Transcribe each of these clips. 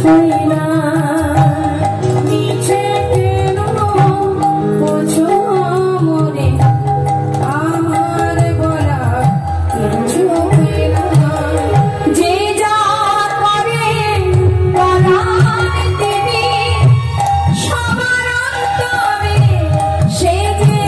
কিছুই না নিচে কেন বোঝো মনে আমার বলা কিছুই না যে যা করে বলায় তিনি সবার অন্তরে সে যে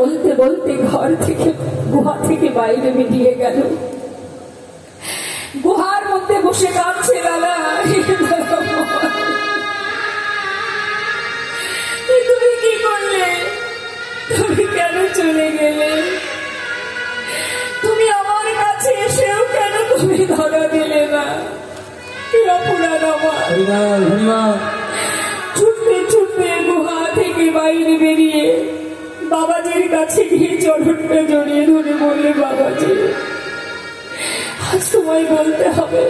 বলতে বলতে ঘর থেকে গুহা থেকে বাইরে বেরিয়ে গেল। গুহার মধ্যে বসে কাঁদছে লালা, তুমি কি করলে? তুমি কেন চলে গেলে? তুমি আমার কাছে এসেও কেন তুমি ধরা দিলে না? কি অপরাধ আমার? ছুটতে ছুটতে গুহা থেকে বাইরে বেরিয়ে বাবাজির কাছে গিয়ে চরণটা জড়িয়ে ধরে বললে, বাবাজি আজ তোমায় বলতে হবে,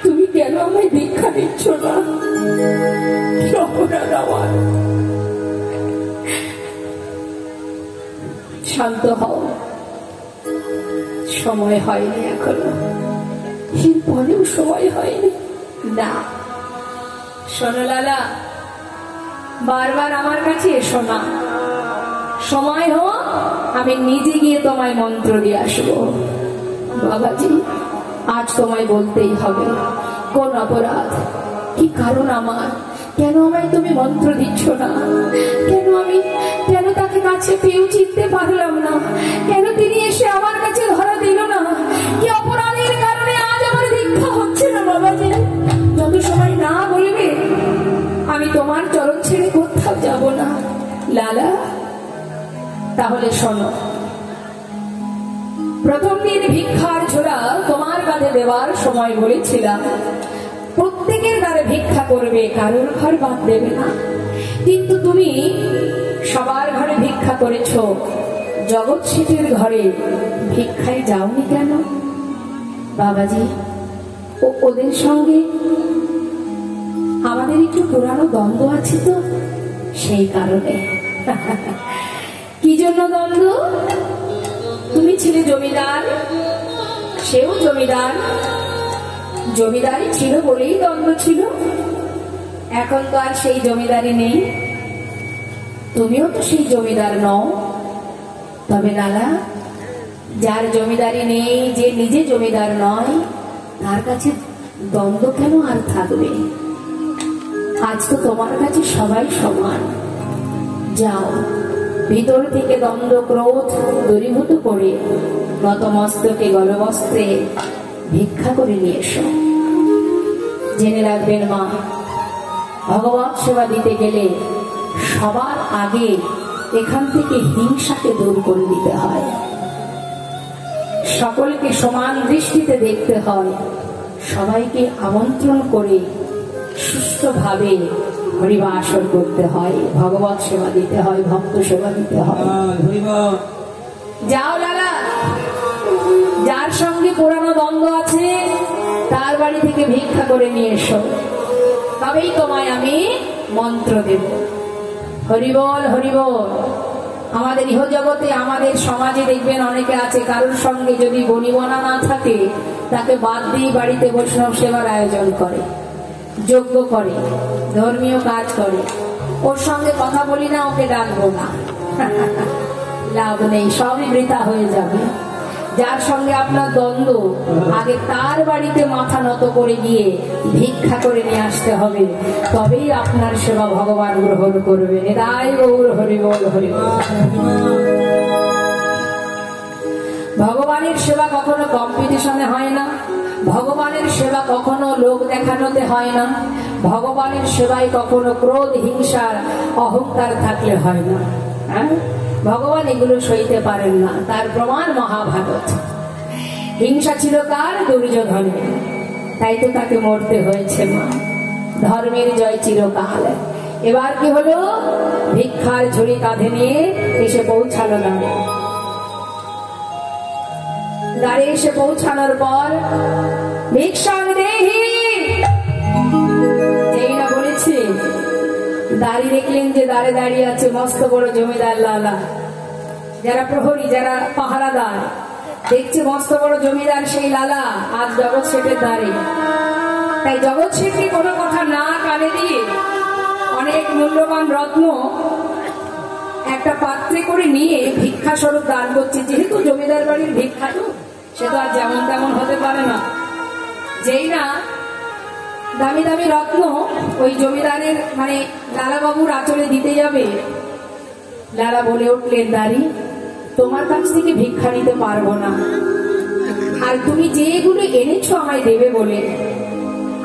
তুমি কেন আমায় দীক্ষা দিচ্ছ না? কি অপরাধ আমার? শান্ত হও, সময় হয়নি এখনো, এরপরেও সময় হয়নি না। শোনো লালা, বারবার আমার কাছে এসো না, সময় হোক আমি নিজে গিয়ে তোমায় মন্ত্র দিয়ে আসবো। বাবাজি আজ তোমায় বলতেই হবে, কোন অপরাধ, কি কারণ আমার? কেন আমায় তুমি মন্ত্র দিচ্ছ না? কেন তাকে কাছে পেয়েও চিনতে পারলাম না? কেন তিনি এসে আমার কাছে ধরা দিল না? কি অপরাধের কারণে আজ আমার দীক্ষা হচ্ছে না? বাবাজি যত সময় না বলবে আমি তোমার চরণ ছেড়ে কোথাও যাব না। লালা তাহলে শোনো, প্রথম দিন ভিক্ষার ঝোড়া তোমার কাঁধে দেওয়ার সময় বলেছিলাম প্রত্যেকের দ্বারে ভিক্ষা করবে, কারোর ঘর বাদ দেবে না। কিন্তু তুমি সবার ঘরে ভিক্ষা করেছ, জগৎ শেঠের ঘরে ভিক্ষায় যাওনি কেন? বাবাজি ওদের সঙ্গে আমাদের একটু পুরানো দ্বন্দ্ব আছে তো, সেই কারণে। কি জন্য দ্বন্দ্ব? তুমি ছিলে জমিদার, সেও জমিদার, জমিদারি ছিল বলেই দ্বন্দ্ব ছিল। এখন তো আর সেই জমিদারি নেই, তুমিও তো সেই জমিদার নও। তবে লালা, যার জমিদারি নেই, যে নিজে জমিদার নয়, তার কাছে দ্বন্দ্ব কেন আর থাকবে? আজ তো তোমার কাছে সবাই সমান। যাও, ভিতর থেকে দ্বন্দ্ব ক্রোধ দূরীভূত করে নতমস্তকে গলবস্ত্রে ভিক্ষা করে নিয়ে এসো। জেনে রাখবেন মা, ভগবত সেবা দিতে গেলে সবার আগে এখান থেকে হিংসাকে দূর করে দিতে হয়, সকলকে সমান দৃষ্টিতে দেখতে হয়, সবাইকে আমন্ত্রণ করে সুস্থভাবে হরিবাসন করতে হয়, ভগবত সেবা দিতে হয়, ভক্ত সেবা দিতে হয়। যাও লালা, যার সঙ্গে পুরানো দ্বন্দ্ব আছে তার বাড়ি থেকে ভিক্ষা করে নিয়ে এসো, তবেই তোমায় আমি মন্ত্র দেব। হরিবল হরিবল। আমাদের ইহজগতে আমাদের সমাজে দেখবেন অনেকে আছে কারোর সঙ্গে যদি বনিবনা না থাকে তাকে বাদ দিয়ে বাড়িতে বৈষ্ণব সেবার আয়োজন করে, যজ্ঞ করে, ধর্মীয় কাজ করে। ওর সঙ্গে কথা বলি না, ওকে ডাকবো না, লাভ নেই, সবই বৃথা হয়ে যাবে। যার সঙ্গে আপনার দ্বন্দ্ব আগে তার বাড়িতে মাথা নত করে গিয়ে ভিক্ষা করে নিয়ে আসতে হবে, তবেই আপনার সেবা ভগবান গ্রহণ করবে। নিতাই গৌর হরিবল হরিবল। ভগবানের সেবা কখনো কম্পিটিশনে হয় না, ভগবানের সেবা কখনো লোক দেখানোতে হয় না, ভগবানের সেবায় কখনো ক্রোধ হিংসার অহংকার থাকলে হয় না। ভগবান এগুলো সইতে পারেন না, তার প্রমাণ মহাভারত। হিংসা ছিল কার? দুর্যোধনের, তাই তো তাকে মরতে হয়েছে। মা ধর্মের জয় চিরকাল। এবার কি হলো? ভিক্ষার ঝুড়ি কাঁধে নিয়ে এসে পৌঁছালো দ্বারে। দ্বারে এসে পৌঁছানোর পর ভিক্ষাং দেহি যেই না বলেছে, দাঁড়িয়ে দেখলেন যে দাঁড়ে দাঁড়িয়ে আছে মস্ত বড় জমিদার লালা। যারা প্রহরী, যারা পাহারাদার, দেখছে মস্ত বড় জমিদার সেই লালা আজ জগৎ শেঠের দ্বারে। তাই জগৎ শেঠকে কোনো কথা না কানে দিয়ে অনেক মূল্যবান রত্ন একটা পাত্রে করে নিয়ে ভিক্ষা স্বরূপ দান করছে। যেহেতু জমিদার বাড়ির ভিক্ষা তো সে তো আর যেমন তেমন হতে পারে না। যেই না দামি দামি রত্ন ওই জমিদারের মানে লালা বাবুর আঁচলে দিতে যাবে, লালা বলে উঠলেন, দাঁড়ি তোমার কাছ থেকে ভিক্ষা নিতে পারবো না, আর তুমি যেগুলো এনেছো আমায় দেবে বলে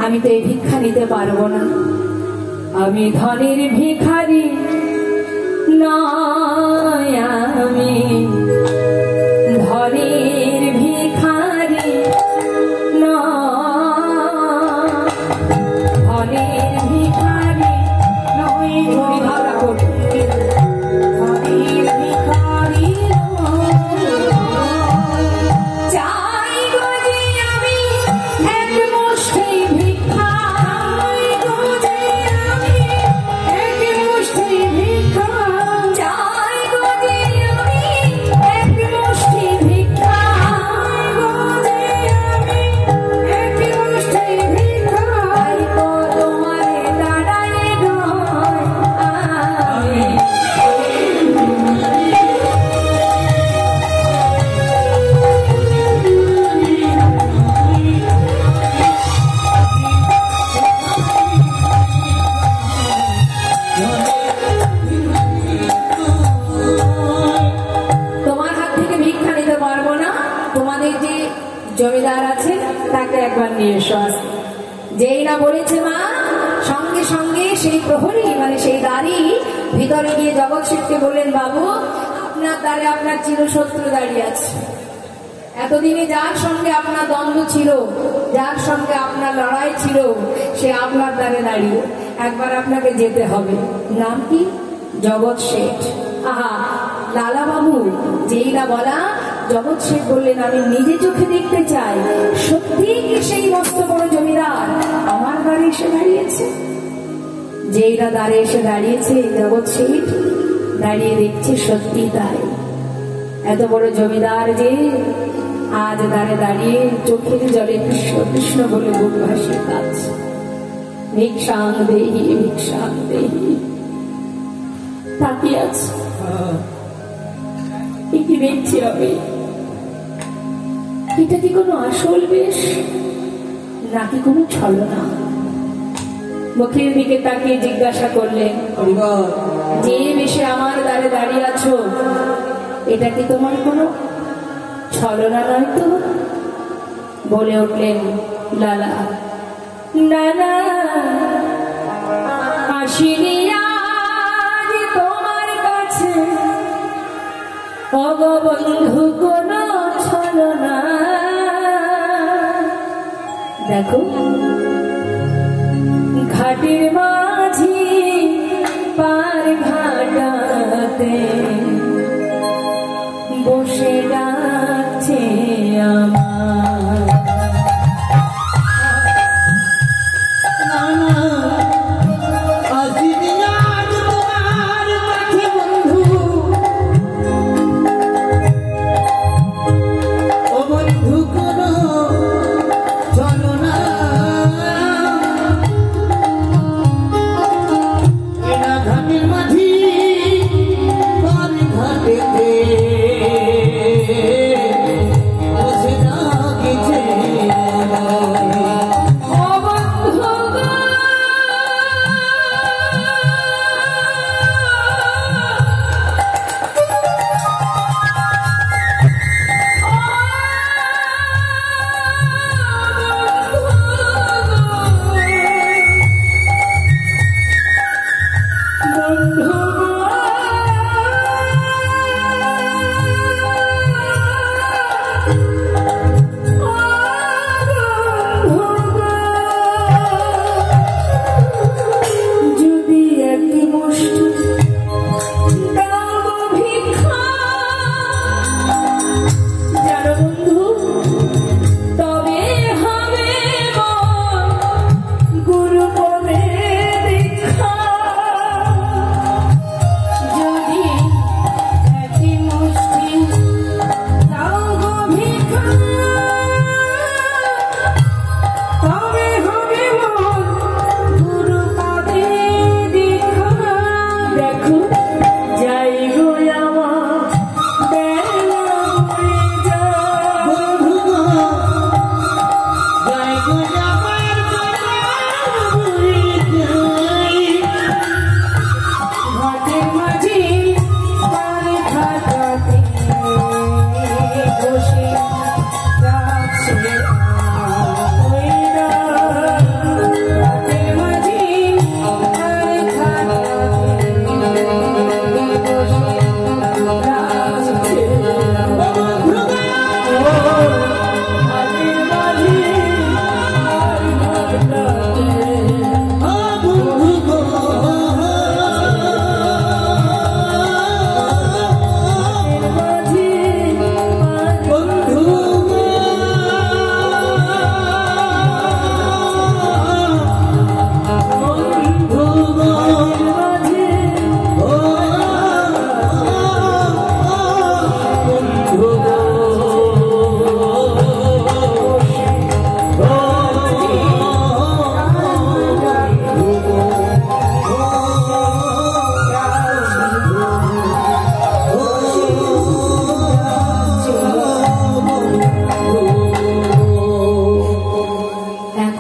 আমি তো এই ভিক্ষা নিতে পারবো না। আমি ধনের ভিখারি নয়, আমি ধনের ভিখারি নয়, ধনের ভিখারি নয়, ভাড়া করতে ধনের ভিখারি চাই গো যে আমি এক মুষ্টি ভিক্ষা, গো যে আমি এক মুষ্টি ভিক্ষা, চাই গো যে আমি এক মুষ্টি ভিক্ষা, গো যে আমি এক মুষ্টি ভিক্ষা, গো তোমার দাঁড়ায় নয় আমি। তোমার হাত থেকে ভিক্ষা নিতে পারবো না, তোমাদের যে জমিদার আছে তাকে একবার নিয়ে এসো। যেই না বলেছে মা, সঙ্গে সঙ্গে সেই প্রহরী মানে সেই দাঁড়ি ভিতরে গিয়ে জগৎ শেঠকে বললেন, বাবু আপনার দ্বারে আপনার চিরশত্রু দাঁড়িয়ে আছে। এতদিনে যার সঙ্গে আপনার দ্বন্দ্ব ছিল, যার সঙ্গে আপনার লড়াই ছিল, সে আপনার দ্বারে দাঁড়িয়ে, একবার আপনাকে যেতে হবে। নাম কি? জগৎ শেঠ। আহা, লালা বাবু যেই না বলা, জগৎ শেঠ বললেন, আমি নিজে চোখে দেখতে চাই সত্যি কি সেই মস্ত বড় জমিদার আমার দ্বারে এসে দাঁড়িয়েছে। যেই না দ্বারে এসে দাঁড়িয়েছে জগৎ শেঠ দাঁড়িয়ে দেখছে সত্যি তাই। এত বড় জমিদার যে আজ দ্বারে দাঁড়িয়ে চোখের জলে কৃষ্ণ কৃষ্ণ বলে বুক ভাসিয়ে কাঁদছে। ভিক্ষাং দেহি ভিক্ষাং দেহি তাকিয়ে আছে। কি দেখছি আমি? এটা কি কোনো আসল বেশ নাকি কোনো ছলনা? মুখের দিকে তাকিয়ে জিজ্ঞাসা করলেন, যে বেশে আমার দ্বারে দাঁড়িয়ে আছো এটা কি তোমার কোনো ছলনা নয় তো? বলে উঠলেন লালা, না না, আসিনি আজ তোমার কাছে অগবন্ধু কোন ছলনা। দেখো ঘাটের মাঝি পার ঘাটাতে বসে ডাকছে আমার, আসিনি আজ তোমার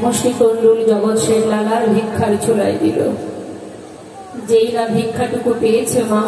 মুষ্টি তন্ডুল জগৎ শেখ লালার ভিক্ষার ছোলাই দিল। যেই না ভিক্ষাটুকু পেয়েছে মা,